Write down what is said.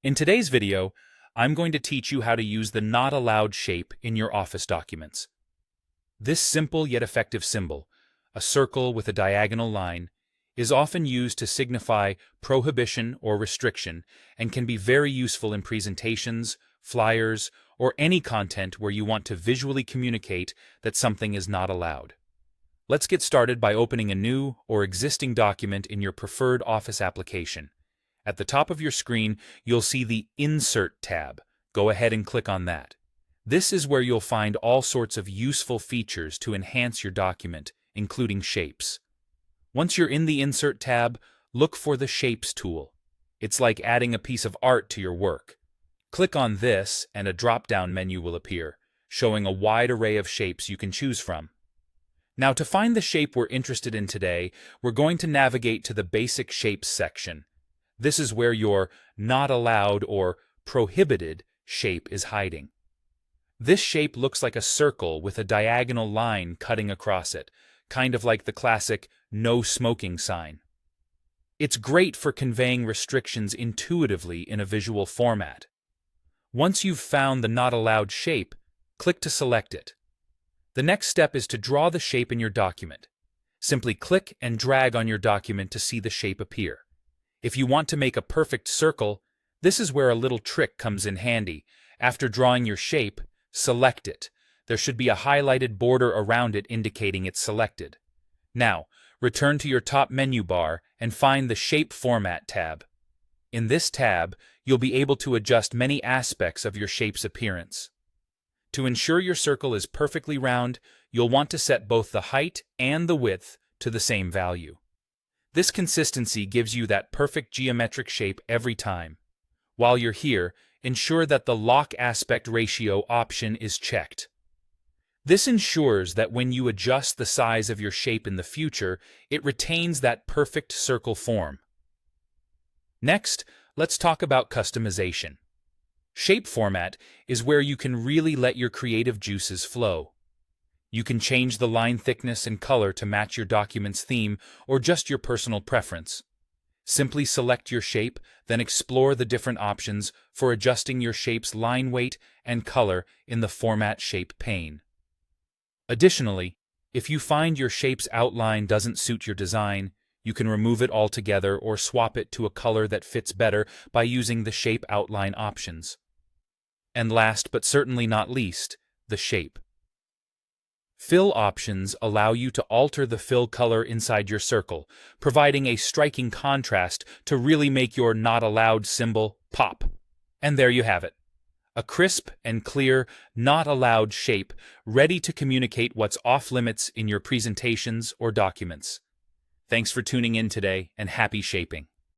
In today's video, I'm going to teach you how to use the Not Allowed shape in your Office documents. This simple yet effective symbol, a circle with a diagonal line, is often used to signify prohibition or restriction and can be very useful in presentations, flyers, or any content where you want to visually communicate that something is not allowed. Let's get started by opening a new or existing document in your preferred Office application. At the top of your screen, you'll see the Insert tab. Go ahead and click on that. This is where you'll find all sorts of useful features to enhance your document, including shapes. Once you're in the Insert tab, look for the Shapes tool. It's like adding a piece of art to your work. Click on this and a drop-down menu will appear, showing a wide array of shapes you can choose from. Now, to find the shape we're interested in today, we're going to navigate to the Basic Shapes section. This is where your Not Allowed or Prohibited shape is hiding. This shape looks like a circle with a diagonal line cutting across it, kind of like the classic "no smoking" sign. It's great for conveying restrictions intuitively in a visual format. Once you've found the Not Allowed shape, click to select it. The next step is to draw the shape in your document. Simply click and drag on your document to see the shape appear. If you want to make a perfect circle, this is where a little trick comes in handy. After drawing your shape, select it. There should be a highlighted border around it indicating it's selected. Now, return to your top menu bar and find the Shape Format tab. In this tab, you'll be able to adjust many aspects of your shape's appearance. To ensure your circle is perfectly round, you'll want to set both the height and the width to the same value. This consistency gives you that perfect geometric shape every time. While you're here, ensure that the Lock Aspect Ratio option is checked. This ensures that when you adjust the size of your shape in the future, it retains that perfect circle form. Next, let's talk about customization. Shape format is where you can really let your creative juices flow. You can change the line thickness and color to match your document's theme or just your personal preference. Simply select your shape, then explore the different options for adjusting your shape's line weight and color in the Format Shape pane. Additionally, if you find your shape's outline doesn't suit your design, you can remove it altogether or swap it to a color that fits better by using the Shape Outline options. And last but certainly not least, the shape. Fill options allow you to alter the fill color inside your circle, providing a striking contrast to really make your Not Allowed symbol pop. And there you have it. A crisp and clear, Not Allowed shape ready to communicate what's off-limits in your presentations or documents. Thanks for tuning in today, and happy shaping.